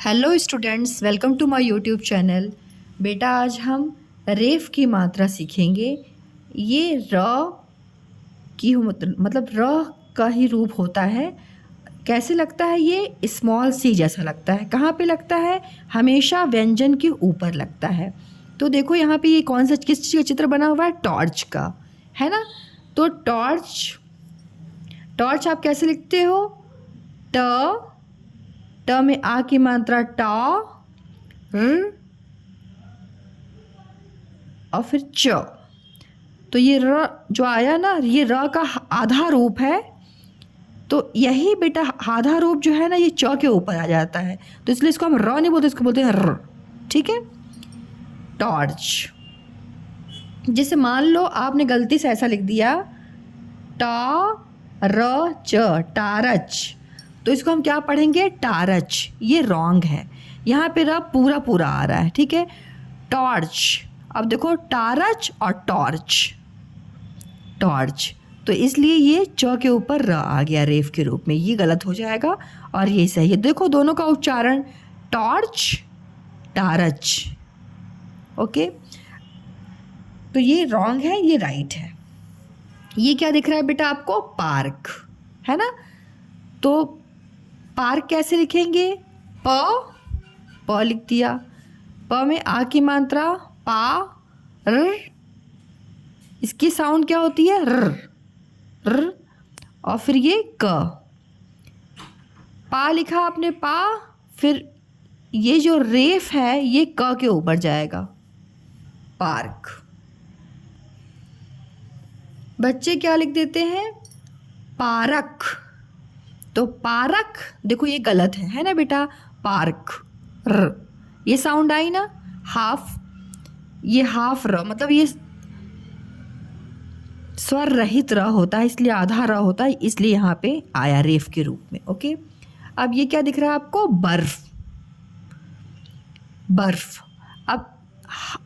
Hello students, welcome to my YouTube channel. बेटा आज हम रेफ की मात्रा सीखेंगे। ये र की मतलब र का ही रूप होता है। कैसे लगता है? ये स्मॉल सी जैसा लगता है। कहाँ पे लगता है? हमेशा व्यंजन के ऊपर लगता है। तो देखो यहाँ पे ये कौन सा किस चीज़ का चित्र बना हुआ है? टॉर्च का, है ना। तो टॉर्च, टॉर्च आप कैसे लिखते हो? ट में आ की मात्रा टा, र और फिर च। तो ये र जो आया ना, ये र का आधा रूप है। तो यही बेटा आधा रूप जो है ना, ये च के ऊपर आ जाता है। तो इसलिए इसको हम र नहीं बोलते, इसको बोलते हैं र। ठीक है, टॉर्च। जैसे मान लो आपने गलती से ऐसा लिख दिया टा र च, टारच, तो इसको हम क्या पढ़ेंगे? टारच। ये रॉन्ग है। यहाँ पे र पूरा पूरा आ रहा है। ठीक है, टॉर्च। अब देखो टारच और टॉर्च, टॉर्च। तो इसलिए ये च के ऊपर र आ गया रेफ के रूप में। ये गलत हो जाएगा और ये सही है। देखो दोनों का उच्चारण, टॉर्च, टारच। ओके, तो ये रॉन्ग है, ये राइट है। ये क्या दिख रहा है बेटा आपको? पार्क, है ना। तो पार्क कैसे लिखेंगे? प लिख दिया। प में आ की मात्रा पा, र, इसकी साउंड क्या होती है? र। और फिर ये क, पा लिखा आपने, पा। फिर ये जो रेफ है ये क के ऊपर जाएगा, पार्क। बच्चे क्या लिख देते हैं? पारक। तो पारक देखो ये गलत है ना बेटा? पार्क, र, ये साउंड आई ना, हाफ। ये हाफ र, मतलब ये स्वर रहित र होता है, इसलिए आधा र होता है, इसलिए यहाँ पे आया रेफ के रूप में। ओके, अब ये क्या दिख रहा है आपको? बर्फ, बर्फ। अब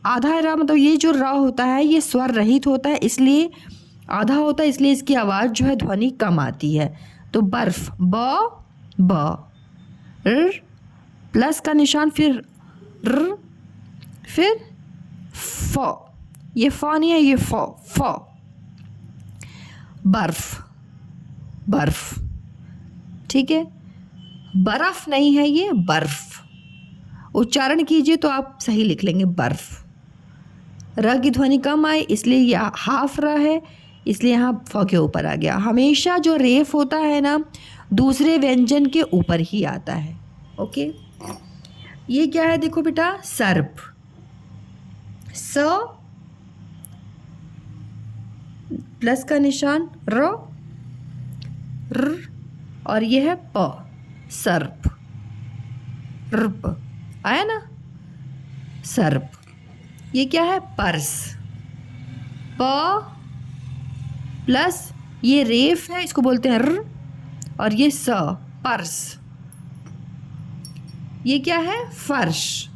आधा र, मतलब ये जो र होता है ये स्वर रहित होता है, इसलिए आधा होता है, इसलिए इसकी आवाज़ जो है ध्वनि कम आती है। तो बर्फ, ब, र, प्लस का निशान, फिर र, फिर फ। ये फ नहीं है, ये फ। बर्फ, बर्फ। ठीक है, बर्फ नहीं है, ये बर्फ। उच्चारण कीजिए तो आप सही लिख लेंगे, बर्फ। र की ध्वनि कम आए इसलिए यह हाफ र है, इसलिए यहाँ फ के ऊपर आ गया। हमेशा जो रेफ होता है ना, दूसरे व्यंजन के ऊपर ही आता है। ओके, ये क्या है? देखो बेटा, सर्प। स प्लस का निशान, र, और ये है प, सर्प, रप आया ना, सर्प। ये क्या है? पर्स। प प्लस ये रेफ है, इसको बोलते हैं र, और ये स, पर्स। ये क्या है? फर्श।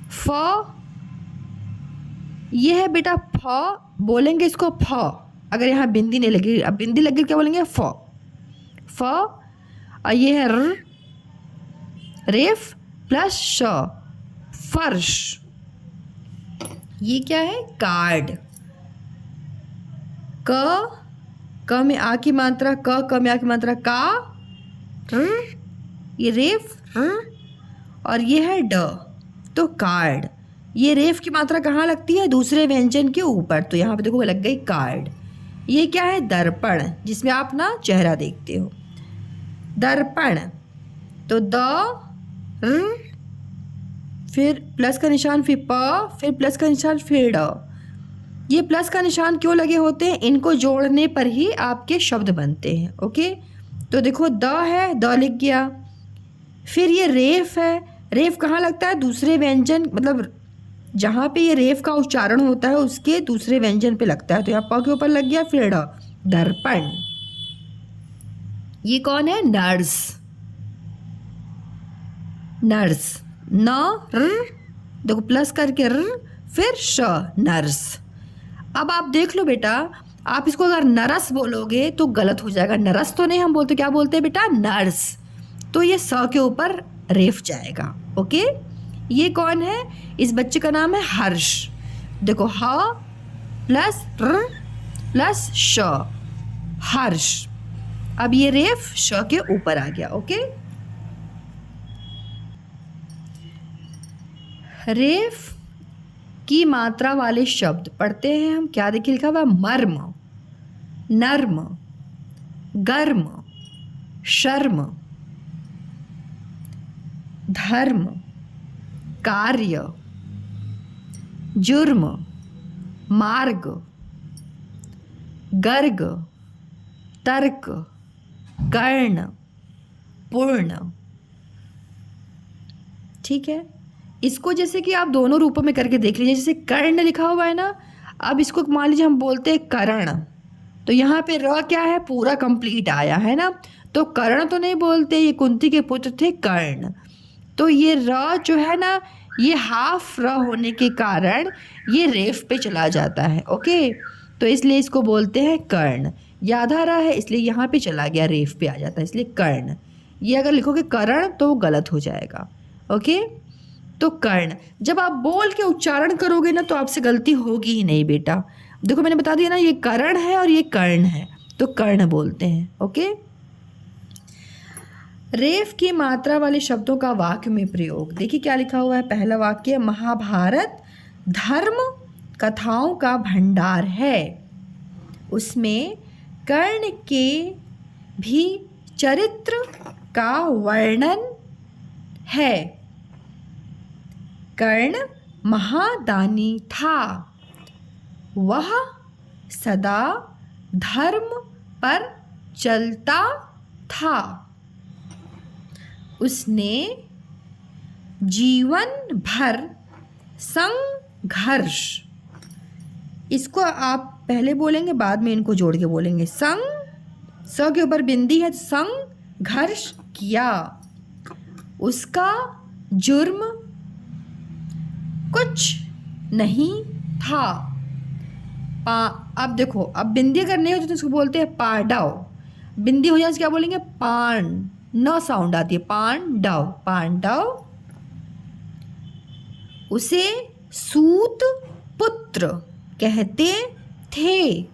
फ, ये है बेटा फ, बोलेंगे इसको फ। अगर यहाँ बिंदी नहीं लगी, अब बिंदी लगी क्या बोलेंगे? फ, फ। और ये है र, रेफ प्लस श, फर्श। ये क्या है? कार्ड। क में आ की मात्रा क में आ की मात्रा का, र, ये रेफ र, और ये है ड, तो कार्ड। ये रेफ की मात्रा कहाँ लगती है? दूसरे व्यंजन के ऊपर। तो यहाँ पे देखो लग गई कार्ड। ये क्या है? दर्पण, जिसमें आप ना चेहरा देखते हो, दर्पण। तो द, र, फिर प्लस का निशान, फिर प, फिर प्लस का निशान, फिर ड। ये प्लस का निशान क्यों लगे होते हैं? इनको जोड़ने पर ही आपके शब्द बनते हैं। ओके, तो देखो द है, द लिख गया। फिर ये रेफ है, रेफ कहाँ लगता है? दूसरे व्यंजन, मतलब जहाँ पे ये रेफ का उच्चारण होता है उसके दूसरे व्यंजन पे लगता है। तो यहाँ प के ऊपर लग गया, फिर ड, दर्पण। ये कौन है? Nurse, nurse. न, र, देखो प्लस करके र, फिर श, नर्स। अब आप देख लो बेटा, आप इसको अगर नरस बोलोगे तो गलत हो जाएगा। नरस तो नहीं हम बोलते, क्या बोलते हैं बेटा? नर्स। तो ये स के ऊपर रेफ जाएगा। ओके, ये कौन है? इस बच्चे का नाम है हर्ष। देखो ह प्लस र प्लस श, हर्ष। अब ये रेफ श के ऊपर आ गया। ओके, रेफ की मात्रा वाले शब्द पढ़ते हैं हम। क्या देखिए लिखा हुआ? मर्म, नर्म, गर्म, शर्म, धर्म, कार्य, जुर्म, मार्ग, गर्ग, तर्क, कर्ण, पूर्ण। ठीक है, इसको जैसे कि आप दोनों रूपों में करके देख लीजिए। जैसे कर्ण लिखा हुआ है ना, अब इसको मान लीजिए हम बोलते हैं कर्ण, तो यहाँ पे र क्या है? पूरा कंप्लीट आया है ना, तो कर्ण तो नहीं बोलते, ये कुंती के पुत्र थे कर्ण। तो ये र जो है ना, ये हाफ र होने के कारण ये रेफ पे चला जाता है। ओके, तो इसलिए इसको बोलते हैं कर्ण। ये आधा र है इसलिए यहाँ पे चला गया, रेफ पे आ जाता है, इसलिए कर्ण। ये अगर लिखोगे कर्ण तो वो गलत हो जाएगा। ओके, तो कर्ण जब आप बोल के उच्चारण करोगे ना तो आपसे गलती होगी ही नहीं बेटा। देखो मैंने बता दिया ना, ये कर्ण है और ये कर्ण है, तो कर्ण बोलते हैं। ओके, रेफ की मात्रा वाले शब्दों का वाक्य में प्रयोग। देखिए क्या लिखा हुआ है। पहला वाक्य, महाभारत धर्म कथाओं का भंडार है, उसमें कर्ण के भी चरित्र का वर्णन है। कर्ण महादानी था, वह सदा धर्म पर चलता था, उसने जीवन भर संघर्ष। इसको आप पहले बोलेंगे, बाद में इनको जोड़ के बोलेंगे। स के ऊपर बिंदी है, संघर्ष किया, उसका जुर्म कुछ नहीं था। अब देखो, अब बिंदी अगर नहीं होती तो इसको बोलते हैं पांडव। बिंदी हो जाए तो क्या बोलेंगे? पान, न साउंड आती है, पांडव, पांडव। उसे सूत पुत्र कहते थे,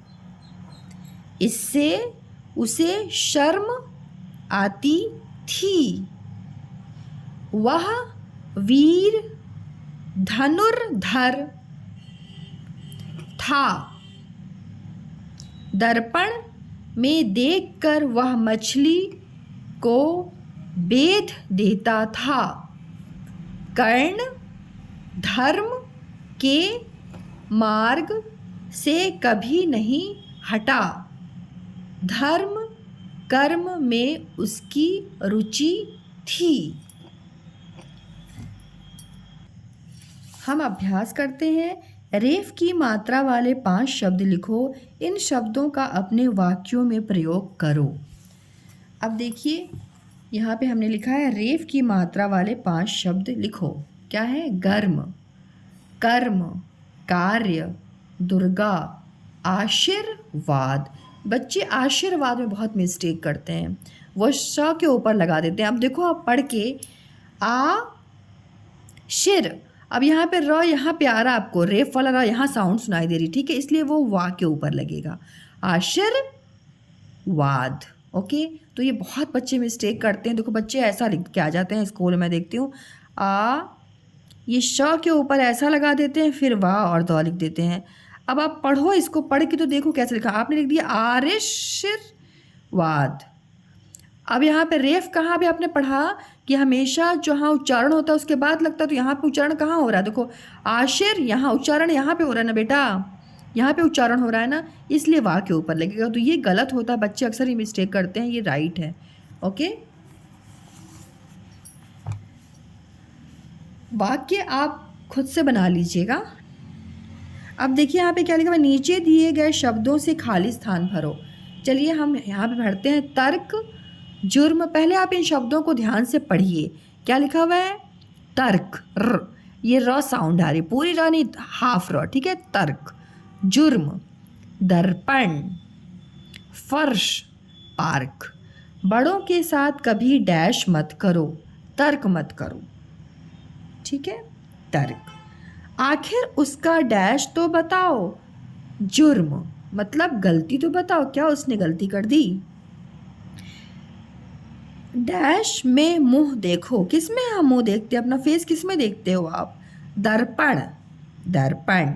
इससे उसे शर्म आती थी, वह वीर धनुर्धर था, दर्पण में देखकर वह मछली को बेध देता था। कर्ण धर्म के मार्ग से कभी नहीं हटा, धर्म कर्म में उसकी रुचि थी। हम अभ्यास करते हैं। रेफ की मात्रा वाले 5 शब्द लिखो, इन शब्दों का अपने वाक्यों में प्रयोग करो। अब देखिए यहाँ पे हमने लिखा है रेफ की मात्रा वाले 5 शब्द लिखो। क्या है? गर्म, कर्म, कार्य, दुर्गा, आशीर्वाद। बच्चे आशीर्वाद में बहुत मिस्टेक करते हैं, वो श के ऊपर लगा देते हैं। अब देखो आप पढ़ के आ शिर, अब यहाँ पे र यहाँ पे आ रहा आपको, रेफ वाला र यहाँ साउंड सुनाई दे रही, ठीक है, इसलिए वो वा के ऊपर लगेगा, आशीर्वाद। ओके, तो ये बहुत बच्चे मिस्टेक करते हैं। देखो बच्चे ऐसा लिख के आ जाते हैं स्कूल में, देखती हूँ ये श के ऊपर ऐसा लगा देते हैं, फिर वाह और दौ लिख देते हैं। अब आप पढ़ो इसको, पढ़ के तो देखो कैसे लिखा। आपने लिख दिया आशीर्वाद। अब यहाँ पे रेफ कहाँ पे आपने पढ़ा कि हमेशा जहाँ उच्चारण होता है उसके बाद लगता है, तो यहाँ पे उच्चारण कहाँ हो रहा है? देखो आशिर, यहाँ उच्चारण यहाँ पे हो रहा है ना बेटा, यहाँ पे उच्चारण हो रहा है ना, इसलिए वाह के ऊपर लगेगा। तो ये गलत होता है, बच्चे अक्सर ये मिस्टेक करते हैं, ये राइट है। ओके, वाक्य आप खुद से बना लीजिएगा। अब देखिए यहाँ पे क्या लिखा है, नीचे दिए गए शब्दों से खाली स्थान भरो। चलिए हम यहाँ पे भरते हैं। तर्क, जुर्म। पहले आप इन शब्दों को ध्यान से पढ़िए। क्या लिखा हुआ है? तर्क, र, ये र साउंड आ रही, पूरी र नहीं, हाफ र, ठीक है। तर्क, जुर्म, दर्पण, फर्श, पार्क। बड़ों के साथ कभी डैश मत करो, तर्क मत करो, ठीक है, तर्क। आखिर उसका डैश तो बताओ, जुर्म मतलब गलती तो बताओ, क्या उसने गलती कर दी। डैश में मुंह देखो, किस में हम मुंह देखते हैं, अपना फेस किस में देखते हो आप, दर्पण, दर्पण।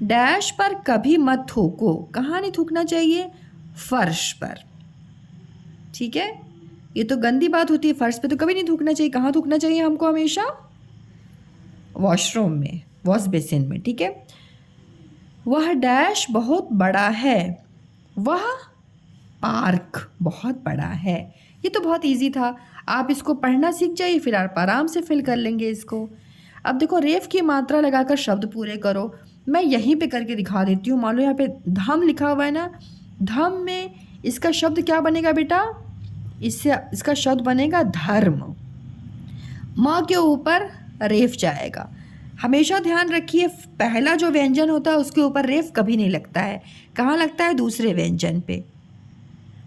डैश पर कभी मत थूको, कहाँ नहीं थूकना चाहिए, फर्श पर, ठीक है। ये तो गंदी बात होती है, फर्श पे तो कभी नहीं थूकना चाहिए, कहाँ थूकना चाहिए हमको हमेशा, वॉशरूम में, वॉश बेसिन में, ठीक है। वह डैश बहुत बड़ा है, वह पार्क बहुत बड़ा है। ये तो बहुत इजी था, आप इसको पढ़ना सीख जाइए, फिर आप आराम से फिल कर लेंगे इसको। अब देखो रेफ की मात्रा लगाकर शब्द पूरे करो। मैं यहीं पे करके दिखा देती हूँ। मान लो यहाँ पे धम लिखा हुआ है ना, धम में इसका शब्द क्या बनेगा बेटा, इससे इसका शब्द बनेगा धर्म। माँ के ऊपर रेफ जाएगा। हमेशा ध्यान रखिए, पहला जो व्यंजन होता है उसके ऊपर रेफ कभी नहीं लगता है। कहाँ लगता है, दूसरे व्यंजन पे,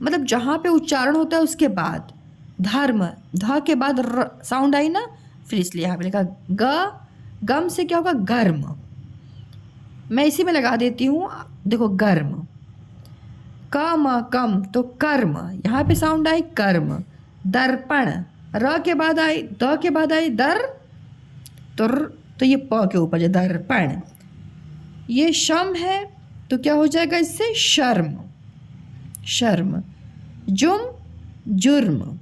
मतलब जहाँ पे उच्चारण होता है उसके बाद। धर्म, ध के बाद र साउंड आई ना, फिर इसलिए यहाँ पे लिखा ग, गम से क्या होगा, गर्म। मैं इसी में लगा देती हूँ, देखो गर्म। कम कम तो कर्म, यहाँ पे साउंड आई कर्म। दर्पण, र के बाद आई, द के बाद आई दर, तो ये प के ऊपर जो दर्पण। ये शम है तो क्या हो जाएगा इससे, शर्म, शर्म। जुम, जुर्म।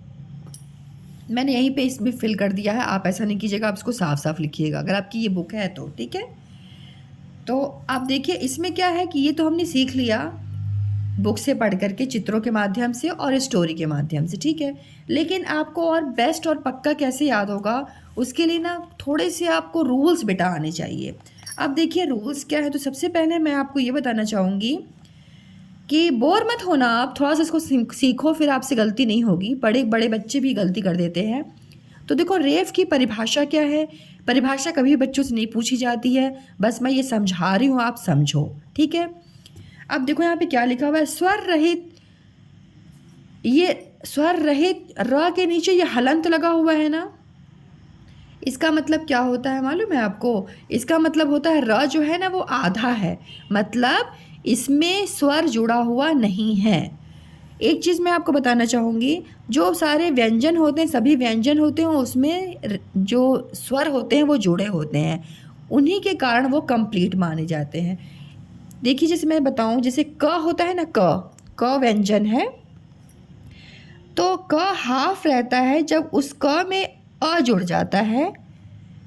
मैंने यहीं पे इसमें फिल कर दिया है, आप ऐसा नहीं कीजिएगा, आप इसको साफ साफ लिखिएगा अगर आपकी ये बुक है तो, ठीक है। तो आप देखिए इसमें क्या है कि ये तो हमने सीख लिया बुक से पढ़ करके, चित्रों के माध्यम से और स्टोरी के माध्यम से, ठीक है। लेकिन आपको और बेस्ट और पक्का कैसे याद होगा, उसके लिए ना थोड़े से आपको रूल्स बेटा आने चाहिए। अब देखिए रूल्स क्या है, तो सबसे पहले मैं आपको ये बताना चाहूँगी कि बोर मत होना आप, थोड़ा सा इसको सीखो, फिर आपसे गलती नहीं होगी। बड़े बड़े बच्चे भी गलती कर देते हैं। तो देखो रेफ की परिभाषा क्या है, परिभाषा कभी बच्चों से नहीं पूछी जाती है, बस मैं ये समझा रही हूँ, आप समझो, ठीक है। अब देखो यहाँ पे क्या लिखा हुआ है, स्वर रहित, ये स्वर रहित र के नीचे ये हलंत लगा हुआ है ना, इसका मतलब क्या होता है मालूम है आपको, इसका मतलब होता है र जो है ना वो आधा है, मतलब इसमें स्वर जुड़ा हुआ नहीं है। एक चीज़ मैं आपको बताना चाहूँगी, जो सारे व्यंजन होते हैं, सभी व्यंजन होते हैं, उसमें जो स्वर होते हैं वो जुड़े होते हैं, उन्हीं के कारण वो कंप्लीट माने जाते हैं। देखिए जैसे मैं बताऊँ, जैसे क होता है ना, क व्यंजन है, तो क हाफ रहता है जब उस क में अ जुड़ जाता है।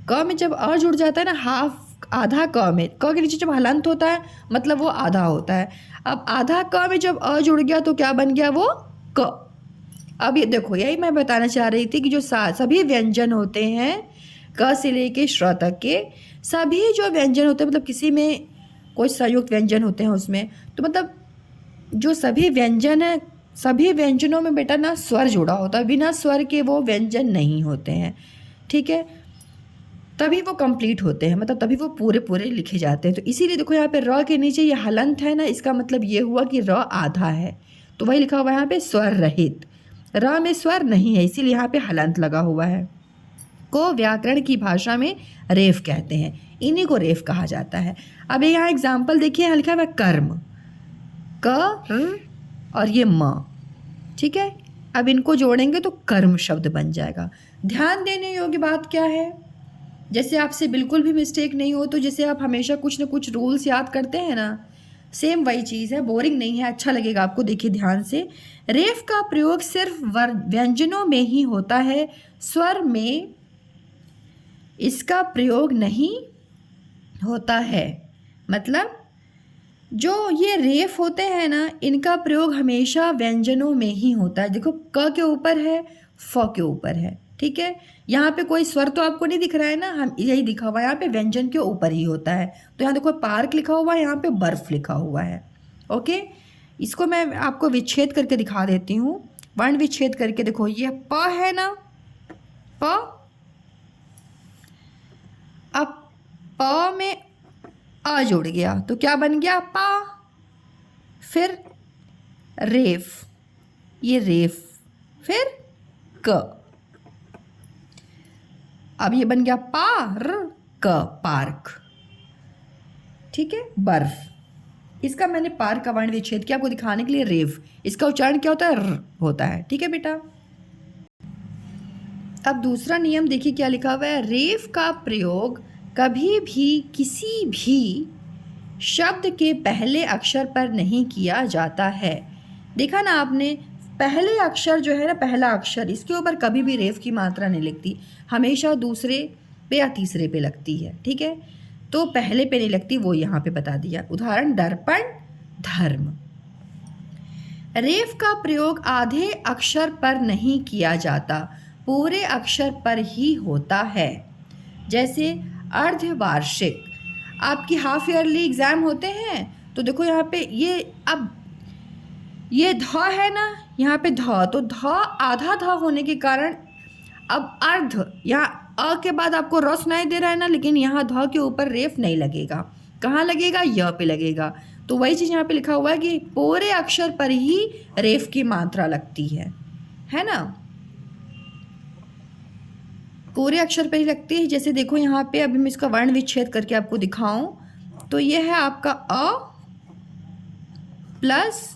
क में जब अ जुड़ जाता है ना, हाफ, आधा क में, क के नीचे जब हलंत होता है मतलब वो आधा होता है। अब आधा क में जब अ जुड़ गया तो क्या बन गया, वो क। अब ये देखो, यही मैं बताना चाह रही थी कि जो सभी व्यंजन होते हैं, क से लेके श्र तक के सभी जो व्यंजन होते हैं, मतलब किसी में कोई संयुक्त व्यंजन होते हैं उसमें, तो मतलब जो सभी व्यंजन है, सभी व्यंजनों में बेटा ना स्वर जुड़ा होता है, बिना स्वर के वो व्यंजन नहीं होते हैं, ठीक है। तभी वो कंप्लीट होते हैं, मतलब तभी वो पूरे पूरे लिखे जाते हैं। तो इसीलिए देखो यहाँ पे र के नीचे ये हलंत है ना, इसका मतलब ये हुआ कि र आधा है, तो वही लिखा हुआ है यहाँ पे स्वर रहित। र में स्वर नहीं है, इसीलिए यहाँ पे हलंत लगा हुआ है। को व्याकरण की भाषा में रेफ कहते हैं, इन्हीं को रेफ कहा जाता है। अब यहाँ एग्जाम्पल देखिए, यहाँ लिखा हुआ है कर्म, क र और ये म, ठीक है। अब इनको जोड़ेंगे तो कर्म शब्द बन जाएगा। ध्यान देने योग्य बात क्या है, जैसे आपसे बिल्कुल भी मिस्टेक नहीं हो, तो जैसे आप हमेशा कुछ ना कुछ रूल्स याद करते हैं ना, सेम वही चीज़ है, बोरिंग नहीं है, अच्छा लगेगा आपको। देखिए ध्यान से, रेफ का प्रयोग सिर्फ व्यंजनों में ही होता है, स्वर में इसका प्रयोग नहीं होता है। मतलब जो ये रेफ होते हैं ना, इनका प्रयोग हमेशा व्यंजनों में ही होता है। देखो क के ऊपर है, फ के ऊपर है, ठीक है। यहाँ पे कोई स्वर तो आपको नहीं दिख रहा है ना, हम यही दिखा हुआ है, यहाँ पे व्यंजन के ऊपर ही होता है। तो यहाँ देखो पार्क लिखा हुआ है, यहाँ पे बर्फ लिखा हुआ है, ओके। इसको मैं आपको विच्छेद करके दिखा देती हूँ, वर्ण विच्छेद करके। देखो ये प है ना, प, अब प में आ जुड़ गया तो क्या बन गया, पा। फिर रेफ, ये रेफ, फिर क, अब ये बन गया पार्क, ठीक है, बर्फ। इसका मैंने पार्क का वर्ण विच्छेद किया आपको दिखाने के लिए। रेव, इसका उच्चारण क्या होता है? र होता है, ठीक है बेटा। अब दूसरा नियम देखिए क्या लिखा हुआ है। रेव का प्रयोग कभी भी किसी भी शब्द के पहले अक्षर पर नहीं किया जाता है। देखा ना आपने, पहले अक्षर जो है ना, पहला अक्षर, इसके ऊपर कभी भी रेफ की मात्रा नहीं लगती, हमेशा दूसरे पे या तीसरे पे लगती है, ठीक है। तो पहले पे नहीं लगती, वो यहाँ पे बता दिया। उदाहरण, दर्पण, धर्म। रेफ का प्रयोग आधे अक्षर पर नहीं किया जाता, पूरे अक्षर पर ही होता है। जैसे अर्धवार्षिक, आपकी हाफ ईयरली एग्ज़ाम होते हैं तो देखो यहाँ पे ये, अब ये ध है ना, यहाँ पे ध, तो ध आधा ध होने के कारण अब अर्ध, यहाँ अ के बाद आपको र सुनाई दे रहा है ना, लेकिन यहाँ ध के ऊपर रेफ नहीं लगेगा। कहाँ लगेगा? य पे लगेगा। तो वही चीज़ यहाँ पे लिखा हुआ है कि पूरे अक्षर पर ही रेफ की मात्रा लगती है ना, पूरे अक्षर पर ही लगती है। जैसे देखो यहाँ पे, अभी मैं इसका वर्ण विच्छेद करके आपको दिखाऊं तो ये है आपका अ प्लस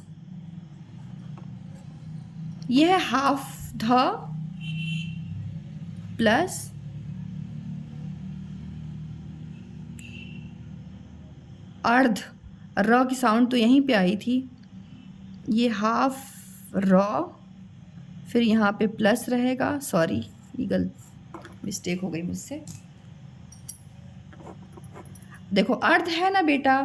ये है हाफ ध प्लस अर्ध, र की साउंड तो यहीं पे आई थी, ये हाफ र, फिर यहाँ पे प्लस रहेगा। सॉरी, ये गलत मिस्टेक हो गई मुझसे। देखो अर्ध है ना बेटा,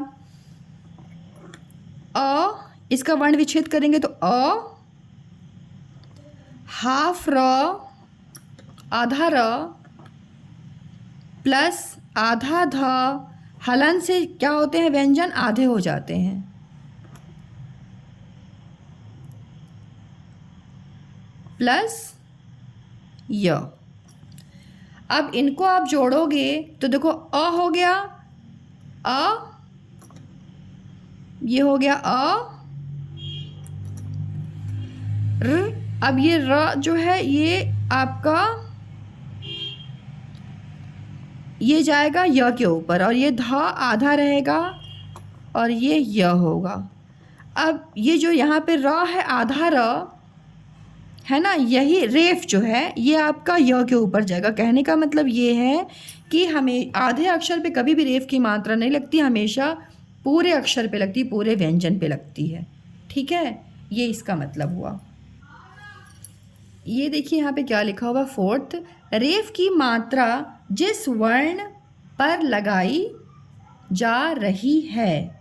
अ, इसका वर्ण विच्छेद करेंगे तो अ, हाफ र, आधा र प्लस आधा ध, हलन से क्या होते हैं? व्यंजन आधे हो जाते हैं, प्लस य। अब इनको आप जोड़ोगे तो देखो अ हो गया, अ, ये हो गया अ, र। अब ये र जो है ये आपका ये जाएगा य के ऊपर, और ये ध आधा रहेगा और ये य होगा। अब ये जो यहाँ पे र है, आधा र है ना, यही रेफ जो है ये आपका य के ऊपर जाएगा। कहने का मतलब ये है कि हमें आधे अक्षर पे कभी भी रेफ की मात्रा नहीं लगती, हमेशा पूरे अक्षर पे लगती, पूरे व्यंजन पे लगती है, ठीक है। ये इसका मतलब हुआ। ये देखिए यहाँ पे क्या लिखा हुआ, फोर्थ, रेफ की मात्रा जिस वर्ण पर लगाई जा रही है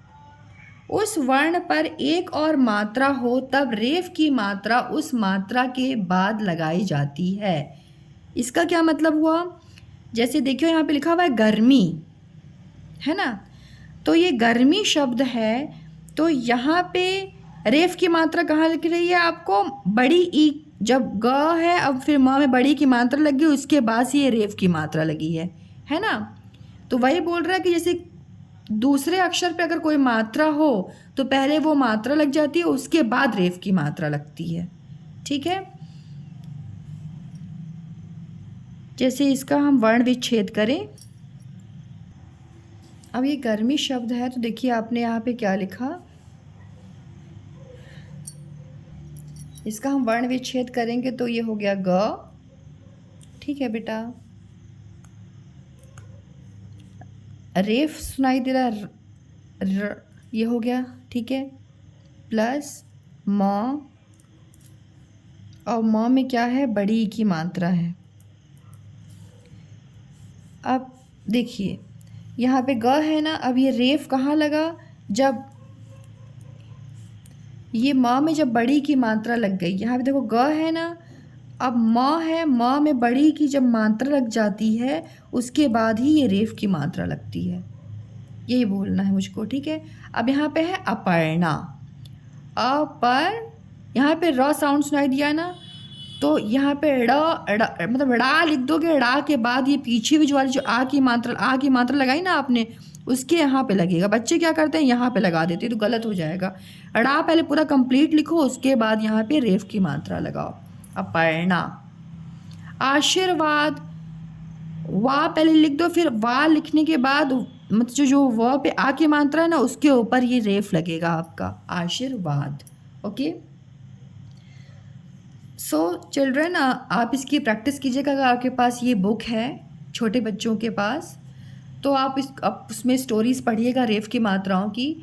उस वर्ण पर एक और मात्रा हो तब रेफ की मात्रा उस मात्रा के बाद लगाई जाती है। इसका क्या मतलब हुआ? जैसे देखियो यहाँ पे लिखा हुआ है गर्मी, है ना, तो ये गर्मी शब्द है, तो यहाँ पे रेफ की मात्रा कहाँ लिख रही है आपको? बड़ी ई, जब ग है अब फिर म में बड़ी की मात्रा लगी, उसके बाद से ये रेफ की मात्रा लगी है ना। तो वही बोल रहा है कि जैसे दूसरे अक्षर पे अगर कोई मात्रा हो तो पहले वो मात्रा लग जाती है, उसके बाद रेफ की मात्रा लगती है, ठीक है। जैसे इसका हम वर्ण विच्छेद करें, अब ये गर्मी शब्द है तो देखिए आपने यहाँ पे क्या लिखा, इसका हम वर्ण विच्छेद करेंगे तो ये हो गया ग, ठीक है बेटा। रेफ सुनाई दे रहा र, ये हो गया, ठीक है, प्लस म, और म में क्या है? बड़ी की मात्रा है। अब देखिए यहाँ पे ग है ना, अब ये रेफ कहाँ लगा? जब ये म में जब बड़ी की मात्रा लग गई, यहाँ पे देखो ग है ना, अब म है, म में बड़ी की जब मात्रा लग जाती है उसके बाद ही ये रेफ की मात्रा लगती है, यही बोलना है मुझको, ठीक है। अब यहाँ पे है अपर्णा, अपर, यहाँ पे र साउंड सुनाई दिया ना, तो यहाँ पे मतलब ड़ा लिख दोगे, ड़ा के बाद ये पीछे भी जो वाली जो आ की मात्रा लगाई ना आपने, उसके यहाँ पे लगेगा। बच्चे क्या करते हैं, यहाँ पे लगा देते हैं, तो गलत हो जाएगा। ड़ा पहले पूरा कंप्लीट लिखो, उसके बाद यहाँ पे रेफ की मात्रा लगाओ। अपर्णा। आशीर्वाद, वाह पहले लिख दो, फिर वाह लिखने के बाद मतलब जो व पे आ की मात्रा है ना उसके ऊपर ये रेफ लगेगा आपका, आशीर्वाद। ओके। सो चिल्ड्रन, आप इसकी प्रैक्टिस कीजिएगा। अगर आपके पास ये बुक है छोटे बच्चों के पास, तो आप उसमें स्टोरीज़ पढ़िएगा रेफ की मात्राओं की,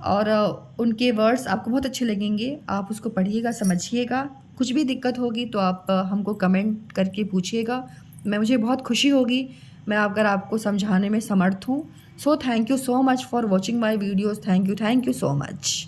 और उनके वर्ड्स आपको बहुत अच्छे लगेंगे। आप उसको पढ़िएगा, समझिएगा। कुछ भी दिक्कत होगी तो आप हमको कमेंट करके पूछिएगा। मुझे बहुत खुशी होगी मैं अगर आपको समझाने में समर्थ हूँ। So thank you so much for watching my videos. Thank you so much.